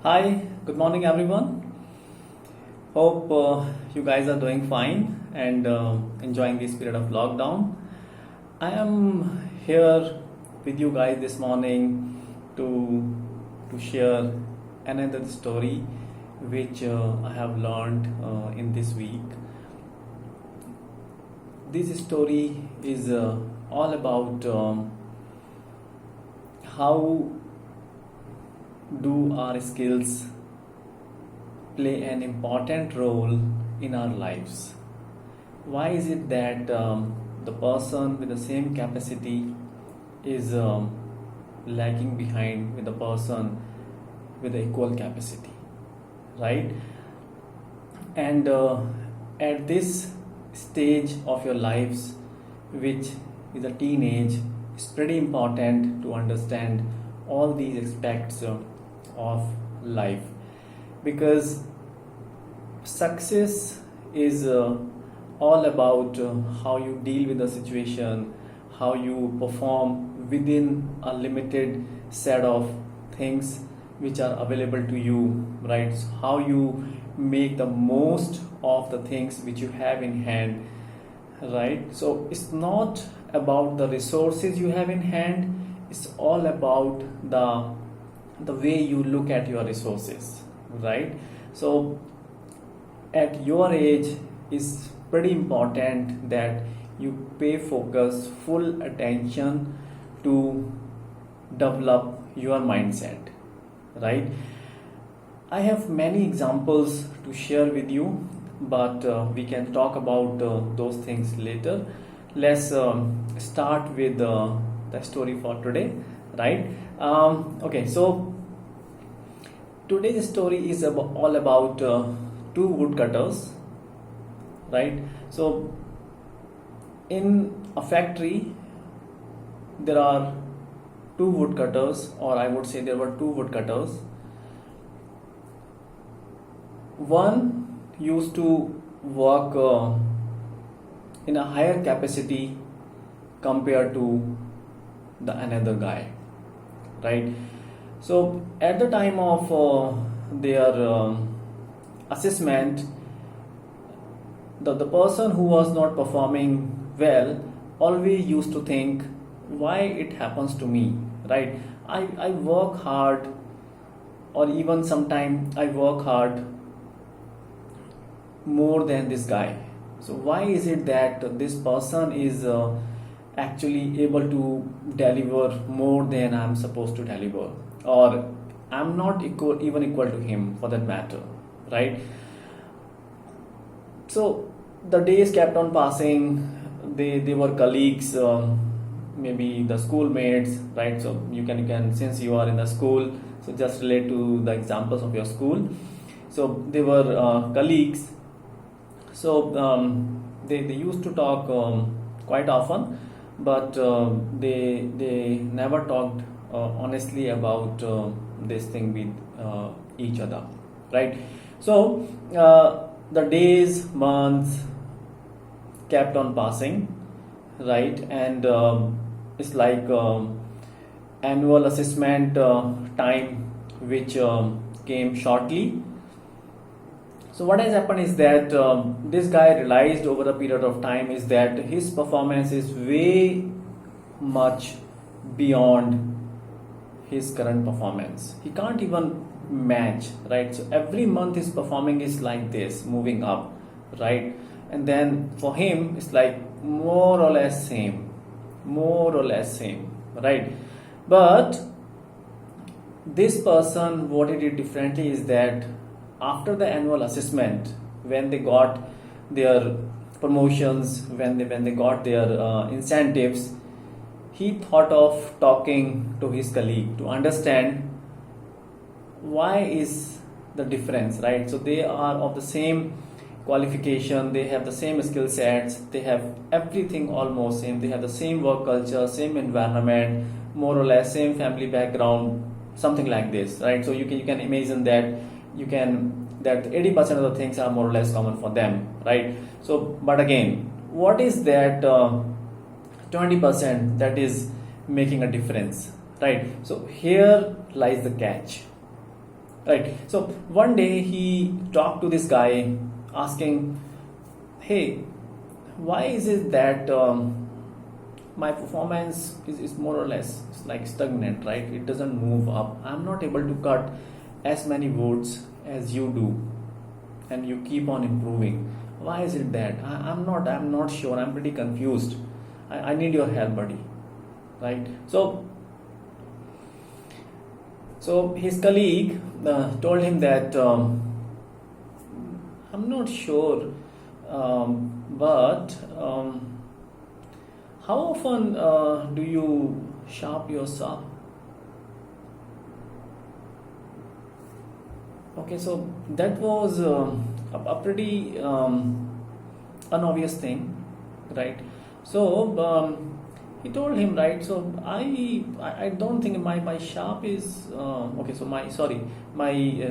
Hi, good morning everyone. Hope you guys are doing fine and enjoying this period of lockdown. I am here with you guys this morning to share another story which I have learned in this week. This story is all about how do our skills play an important role in our lives. Why is it that the person with the same capacity is lagging behind with the person with the equal capacity, right? And at this stage of your lives, which is a teenage, it's pretty important to understand all these aspects of life, because success is all about how you deal with the situation, how you perform within a limited set of things which are available to you, right? So how you make the most of the things which you have in hand, right? So it's not about the resources you have in hand, it's all about the way you look at your resources, right? So at your age is pretty important that you pay focus full attention to develop your mindset, right? I have many examples to share with you, but we can talk about those things later. Let's start with the story for today, right? Okay, so today's story is all about two woodcutters, right? So in a factory there are two woodcutters, or I would say there were two woodcutters. One used to work in a higher capacity compared to the another guy, right? So at the time of their assessment, the person who was not performing well always used to think, why it happens to me, right? I work hard, or even sometimes I work hard more than this guy. So why is it that this person is actually able to deliver more than I'm supposed to deliver, or I'm not even equal to him for that matter, right? So the days kept on passing. They were colleagues, maybe the schoolmates, right? So you can since you are in the school, so just relate to the examples of your school. So they were colleagues. So they used to talk quite often, but they never talked honestly about this thing with each other, right? So the days, months kept on passing, right? And it's like annual assessment time, which came shortly. So what has happened is that this guy realized over a period of time is that his performance is way much beyond his current performance. He can't even match, right? So every month his performing is like this, moving up, right? And then for him it's like more or less same, right? But this person, what he did differently is that after the annual assessment, when they got their promotions, when they got their incentives, he thought of talking to his colleague to understand why is the difference, right? So they are of the same qualification, they have the same skill sets, they have everything almost same, they have the same work culture, same environment, more or less same family background, something like this, right? So you can imagine that that 80% of the things are more or less common for them, right? So but again, what is that 20% that is making a difference, right? So here lies the catch, right? So one day he talked to this guy asking, hey, why is it that my performance is more or less like stagnant, right? It doesn't move up. I'm not able to cut as many votes as you do, and you keep on improving. Why is it that? I'm not sure. I'm pretty confused. I need your help, buddy. Right? So his colleague told him that I'm not sure, but how often do you sharp your saw? Okay, so that was a pretty unobvious thing, right? So he told him, right? So I don't think my sharp is okay. So my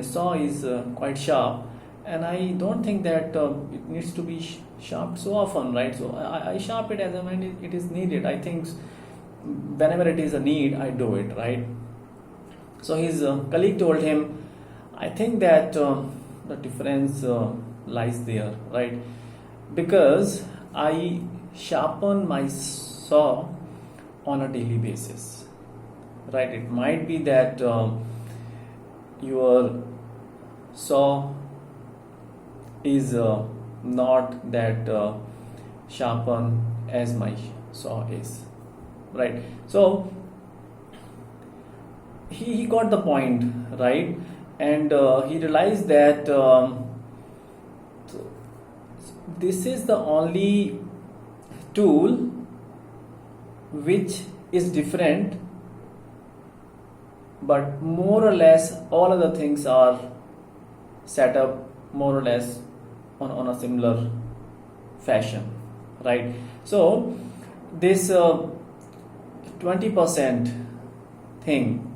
saw is quite sharp, and I don't think that it needs to be sharp so often, right? So I sharp it as and when it is needed. I think whenever it is a need, I do it, right? So his colleague told him, I think that the difference lies there, right? Because I sharpen my saw on a daily basis, right? It might be that your saw is not that sharpen as my saw is, right? So he got the point, right? And he realized that this is the only tool which is different, but more or less all other things are set up more or less on a similar fashion, right? So this 20% thing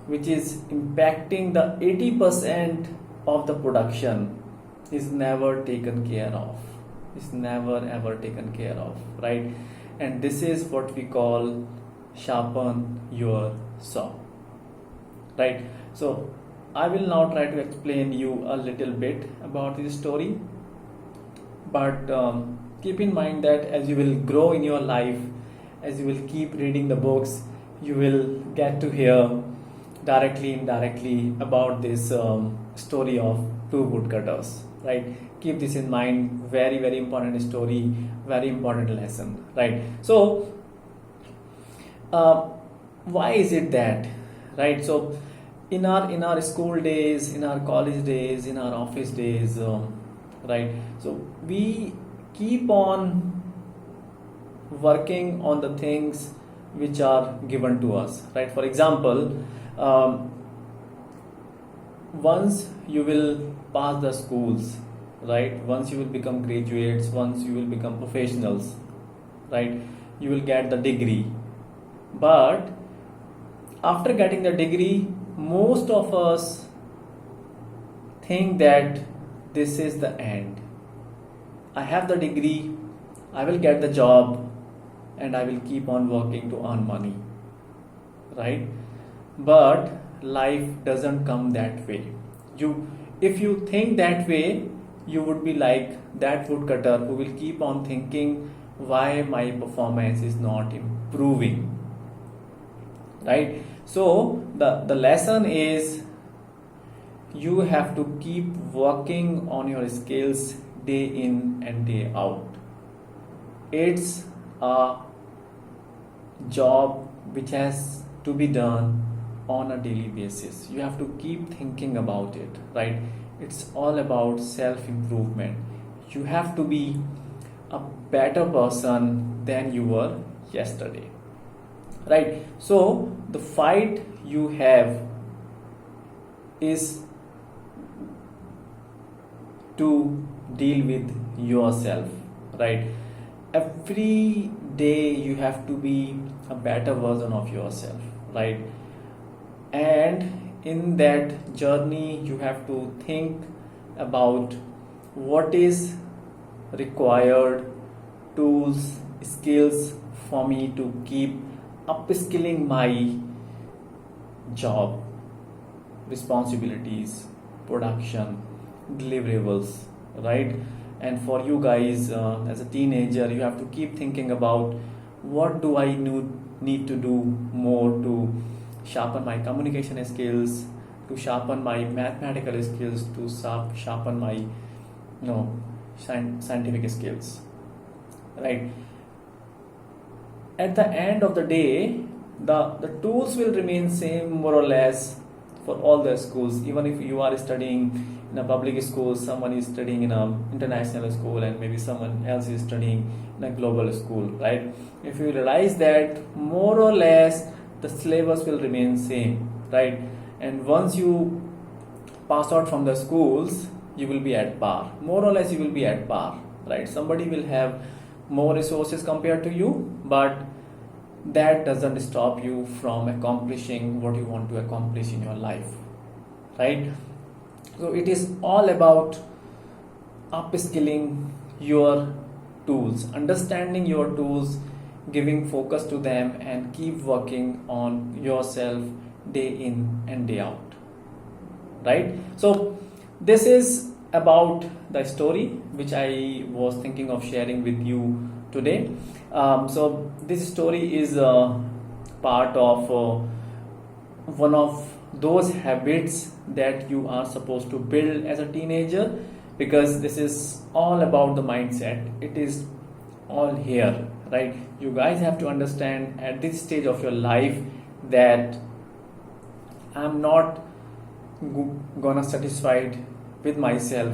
which is impacting the 80% of the production is never taken care of, is never ever taken care of, right? And this is what we call sharpen your saw, right? So I will now try to explain you a little bit about this story, but keep in mind that as you will grow in your life, as you will keep reading the books, you will get to hear directly, indirectly about this story of two woodcutters, right? Keep this in mind. Very, very important story, very important lesson, right? So why is it that, right? So in our school days, in our college days, in our office days, right? So we keep on working on the things which are given to us, right? For example, once you will pass the schools, right? Once you will become graduates, once you will become professionals, right? You will get the degree. But after getting the degree, most of us think that this is the end. I have the degree, I will get the job, and I will keep on working to earn money, right? But life doesn't come that way. If you think that way, you would be like that woodcutter who will keep on thinking why my performance is not improving, right? So the lesson is you have to keep working on your skills day in and day out. It's a job which has to be done on a daily basis. You have to keep thinking about it, right? It's all about self-improvement. You have to be a better person than you were yesterday, right? So the fight you have is to deal with yourself, right? Every day you have to be a better version of yourself, right? And in that journey you have to think about what is required tools, skills for me to keep upskilling my job, responsibilities, production, deliverables, right? And for you guys, as a teenager, you have to keep thinking about what do I need to do more to sharpen my communication skills, to sharpen my mathematical skills, to sharpen my scientific skills, right? At the end of the day, the tools will remain same more or less for all the schools. Even if you are studying in a public school, someone is studying in a international school, and maybe someone else is studying in a global school, right? If you realize that more or less the syllabus will remain same, right? And once you pass out from the schools, you will be at par. More or less you will be at par, right? Somebody will have more resources compared to you, but that doesn't stop you from accomplishing what you want to accomplish in your life, right? So it is all about upskilling your tools, understanding your tools, giving focus to them, and keep working on yourself day in and day out, right? So this is about the story which I was thinking of sharing with you today. So this story is part of one of those habits that you are supposed to build as a teenager, because this is all about the mindset. It is all here, right? You guys have to understand at this stage of your life that I'm not gonna satisfied with myself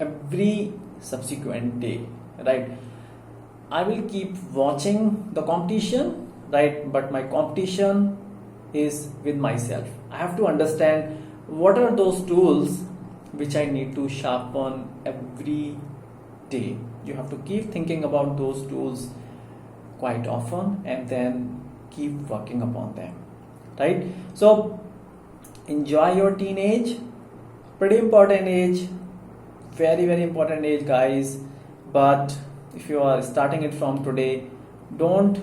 every subsequent day, right? I will keep watching the competition, right? But my competition is with myself. I have to understand what are those tools which I need to sharpen every day. You have to keep thinking about those tools quite often and then keep working upon them, right? So enjoy your teenage, pretty important age, very very important age, guys. But if you are starting it from today, don't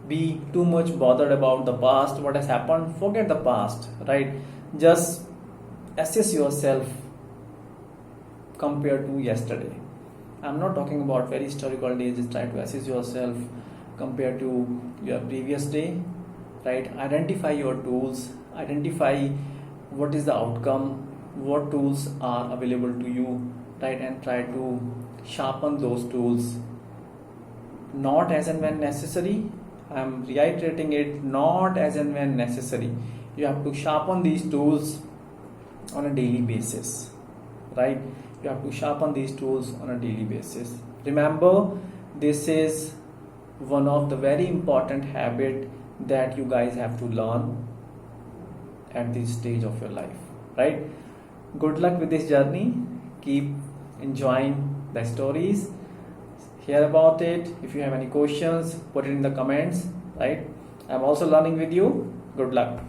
be too much bothered about the past, what has happened. Forget the past, right? Just assess yourself compared to yesterday. I'm not talking about very historical days. Just try to assess yourself compared to your previous day, right? Identify your tools, identify what is the outcome, what tools are available to you, right? And try to sharpen those tools, not as and when necessary. I'm reiterating it, not as and when necessary. You have to sharpen these tools on a daily basis, right? You have to sharpen these tools on a daily basis. Remember, this is one of the very important habit that you guys have to learn at this stage of your life, right? Good luck with this journey. Keep enjoying the stories, hear about it. If you have any questions, put it in the comments, right? I'm also learning with you. Good luck.